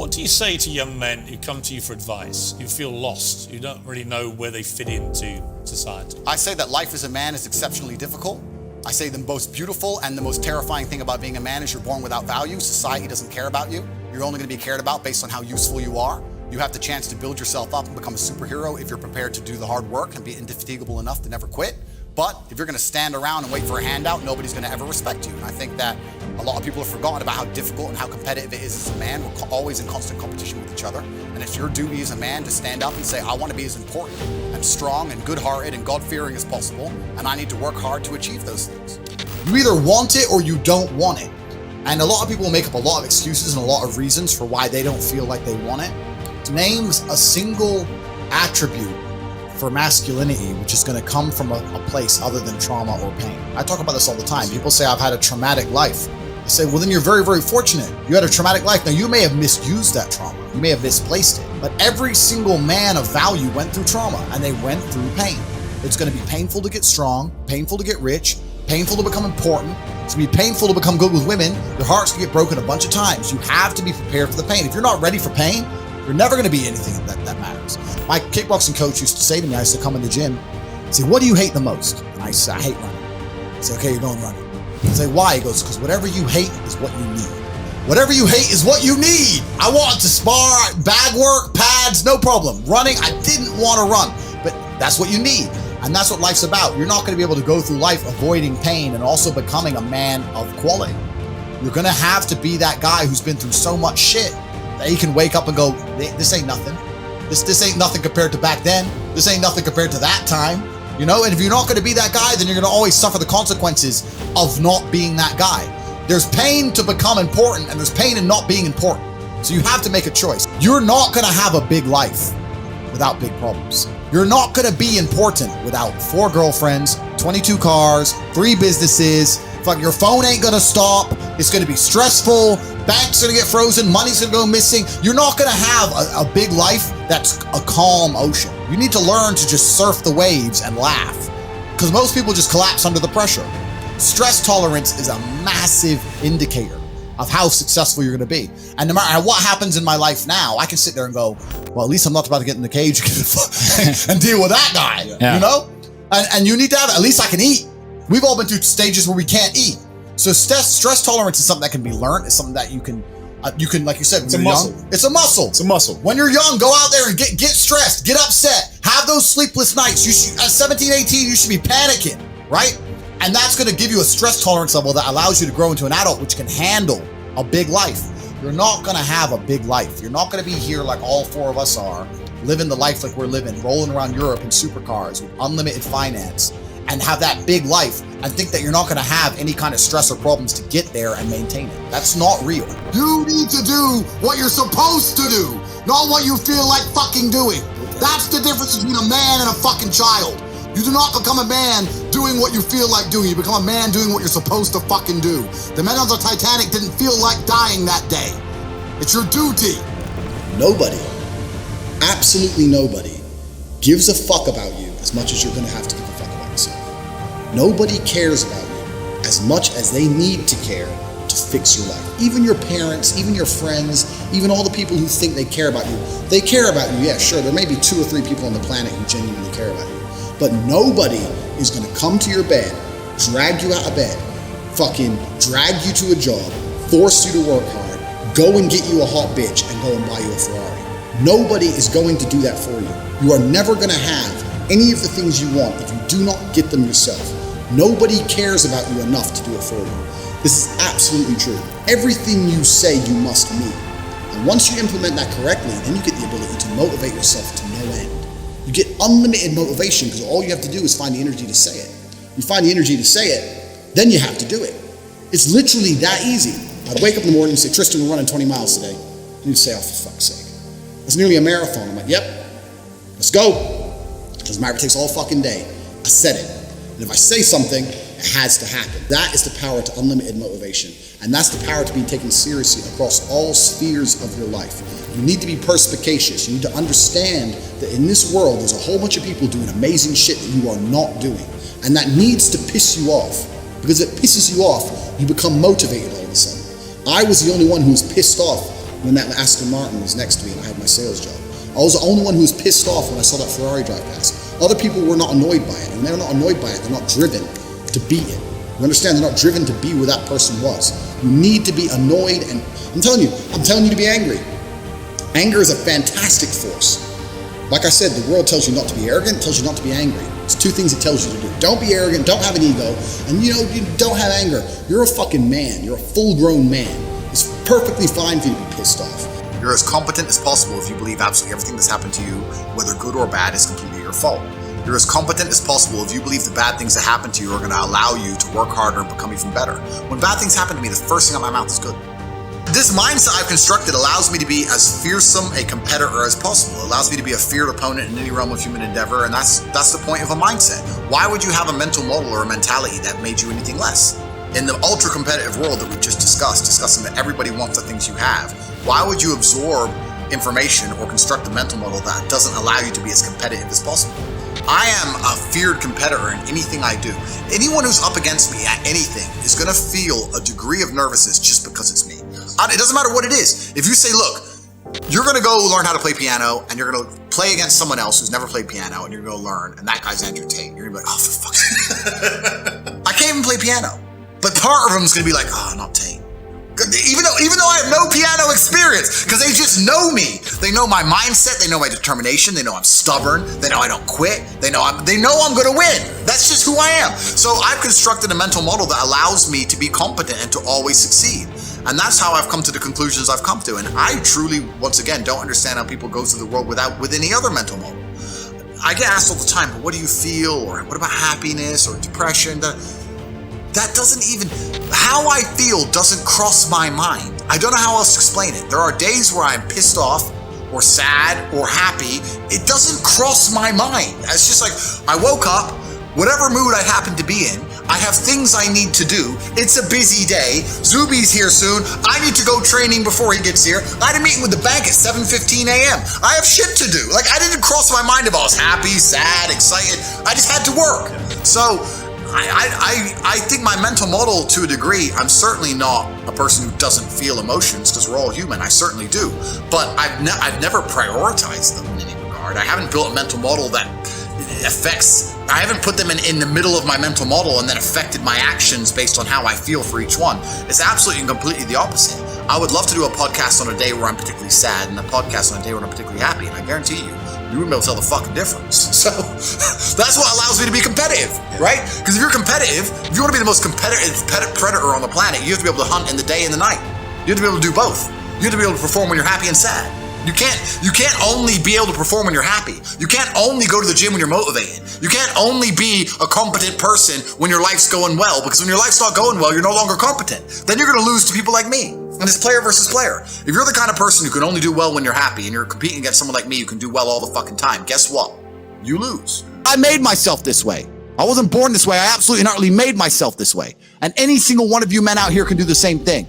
What do you say to young men who come to you for advice, who feel lost, who don't really know where they fit into society? I say that life as a man is exceptionally difficult. I say the most beautiful and the most terrifying thing about being a man is you're born without value. Society doesn't care about you. You're only going to be cared about based on how useful you are. You have the chance to build yourself up and become a superhero if you're prepared to do the hard work and be indefatigable enough to never quit. But if you're going to stand around and wait for a handout, nobody's going to ever respect you. And I think that a lot of people have forgotten about how difficult and how competitive it is as a man. We're always in constant competition with each other. And it's your duty as a man to stand up and say, I want to be as important and strong and good-hearted and God-fearing as possible. And I need to work hard to achieve those things. You either want it or you don't want it. And a lot of people make up a lot of excuses and a lot of reasons for why they don't feel like they want it. Names a single attribute for masculinity which is going to come from a place other than trauma or pain. I talk about this all the time. People say I've had a traumatic life. I say, well, then you're very, very fortunate. You had a traumatic life. Now, you may have misused that trauma. You may have misplaced it. But every single man of value went through trauma and they went through pain. It's going to be painful to get strong, painful to get rich, painful to become important. It's going to be painful to become good with women. Your heart's going to get broken a bunch of times. You have to be prepared for the pain. If you're not ready for pain, you're never going to be anything that matters. My kickboxing coach used to say to me, I used to come in the gym, say, what do you hate the most? And I said, I hate running. I say, okay, you're going running. I say, why? He goes, because whatever you hate is what you need. Whatever you hate is what you need. I want to spar, bag work, pads, no problem. Running, I didn't want to run, but that's what you need. And that's what life's about. You're not going to be able to go through life avoiding pain and also becoming a man of quality. You're going to have to be that guy who's been through so much shit that he can wake up and go, this ain't nothing. This ain't nothing compared to back then. This ain't nothing compared to that time. You know, and if you're not going to be that guy, then you're going to always suffer the consequences of not being that guy. There's pain to become important and there's pain in not being important. So you have to make a choice. You're not going to have a big life without big problems. You're not going to be important without 4 girlfriends, 22 cars, 3 businesses. Fuck, your phone ain't going to stop. It's going to be stressful. Banks are going to get frozen. Money's going to go missing. You're not going to have a big life that's a calm ocean. You need to learn to just surf the waves and laugh, because most people just collapse under the pressure. Stress tolerance is a massive indicator of how successful you're going to be. And no matter what happens in my life now, I can sit there and go, well, at least I'm not about to get in the cage and deal with that guy, you know? And you need to have, at least I can eat. We've all been through stages where we can't eat. So stress tolerance is something that can be learned. It's something that you can, like you said, it's a muscle. It's a muscle. It's a muscle. When you're young, go out there and get stressed, get upset, have those sleepless nights. You should, at 17, 18, you should be panicking, right? And that's going to give you a stress tolerance level that allows you to grow into an adult which can handle a big life. You're not going to have a big life. You're not going to be here like all 4 of us are, living the life like we're living, rolling around Europe in supercars with unlimited finance, and have that big life and think that you're not going to have any kind of stress or problems to get there and maintain it. That's not real. You need to do what you're supposed to do, not what you feel like fucking doing. That's the difference between a man and a fucking child. You do not become a man doing what you feel like doing. You become a man doing what you're supposed to fucking do. The men on the Titanic didn't feel like dying that day. It's your duty. Nobody, absolutely nobody, gives a fuck about you as much as you're going to have to give a fuck about yourself. Nobody cares about you as much as they need to care to fix your life. Even your parents, even your friends, even all the people who think they care about you. They care about you, yeah, sure. There may be 2 or 3 people on the planet who genuinely care about you. But nobody is going to come to your bed, drag you out of bed, fucking drag you to a job, force you to work hard, go and get you a hot bitch and go and buy you a Ferrari. Nobody is going to do that for you. You are never going to have any of the things you want if you do not get them yourself. Nobody cares about you enough to do it for you. This is absolutely true. Everything you say you must mean. And once you implement that correctly, then you get the ability to motivate yourself to no end. You get unlimited motivation because all you have to do is find the energy to say it. You find the energy to say it, then you have to do it. It's literally that easy. I'd wake up in the morning and say, Tristan, we're running 20 miles today. And you'd say, oh, for fuck's sake. It's nearly a marathon. I'm like, yep, let's go. Doesn't matter if it takes all fucking day. I said it. And if I say something, it has to happen. That is the power to unlimited motivation. And that's the power to be taken seriously across all spheres of your life. You need to be perspicacious. You need to understand that in this world, there's a whole bunch of people doing amazing shit that you are not doing. And that needs to piss you off. Because if it pisses you off, you become motivated all of a sudden. I was the only one who was pissed off when that Aston Martin was next to me and I had my sales job. I was the only one who was pissed off when I saw that Ferrari drive past. Other people were not annoyed by it, and they're not annoyed by it. They're not driven to beat it. You understand? They're not driven to be where that person was. You need to be annoyed, and I'm telling you to be angry. Anger is a fantastic force. Like I said, the world tells you not to be arrogant, tells you not to be angry. It's two things it tells you to do. Don't be arrogant, don't have an ego, and you don't have anger. You're a fucking man. You're a full-grown man. It's perfectly fine for you to be pissed off. You're as competent as possible if you believe absolutely everything that's happened to you, whether good or bad, is completely your fault. You're as competent as possible if you believe the bad things that happen to you are going to allow you to work harder and become even better. When bad things happen to me, the first thing out of my mouth is good. This mindset I've constructed allows me to be as fearsome a competitor as possible. It allows me to be a feared opponent in any realm of human endeavor, and that's the point of a mindset. Why would you have a mental model or a mentality that made you anything less? In the ultra-competitive world that we've just discussing that everybody wants the things you have, why would you absorb information or construct a mental model that doesn't allow you to be as competitive as possible? I am a feared competitor in anything I do. Anyone who's up against me at anything is going to feel a degree of nervousness just because it's me. It doesn't matter what it is. If you say, look, you're going to go learn how to play piano, and you're going to play against someone else who's never played piano, and you're going to go learn, and that guy's Andrew Tate, you're going to be like, oh, for fuck's sake. I can't even play piano. But part of them is going to be like, oh, not Tate. Even though I have no piano experience, because they just know me. They know my mindset, they know my determination, they know I'm stubborn, they know I don't quit, they know I'm gonna win. That's just who I am. So I've constructed a mental model that allows me to be competent and to always succeed. And that's how I've come to the conclusions I've come to. And I truly, once again, don't understand how people go through the world with any other mental model. I get asked all the time, but what do you feel? Or what about happiness or depression? That doesn't even, how I feel doesn't cross my mind. I don't know how else to explain it. There are days where I'm pissed off or sad or happy. It doesn't cross my mind. It's just like, I woke up, whatever mood I happen to be in, I have things I need to do. It's a busy day. Zuby's here soon. I need to go training before he gets here. I had a meeting with the bank at 7:15 a.m. I have shit to do. Like, I didn't cross my mind if I was happy, sad, excited. I just had to work. So, I think my mental model, to a degree, I'm certainly not a person who doesn't feel emotions, because we're all human. I certainly do. But I've never prioritized them in any regard. I haven't built a mental model that I haven't put them in the middle of my mental model and then affected my actions based on how I feel for each one. It's absolutely and completely the opposite. I would love to do a podcast on a day where I'm particularly sad and a podcast on a day where I'm particularly happy, and I guarantee you wouldn't be able to tell the fucking difference. So that's what allows me to be competitive, right? Because if you're competitive, if you want to be the most competitive predator on the planet, you have to be able to hunt in the day and the night. You have to be able to do both. You have to be able to perform when you're happy and sad. You can't only be able to perform when you're happy. You can't only go to the gym when you're motivated. You can't only be a competent person when your life's going well, because when your life's not going well, you're no longer competent. Then you're going to lose to people like me. And it's player versus player. If you're the kind of person who can only do well when you're happy, and you're competing against someone like me who can do well all the fucking time, guess what? You lose. I made myself this way. I wasn't born this way. I absolutely and utterly made myself this way. And any single one of you men out here can do the same thing.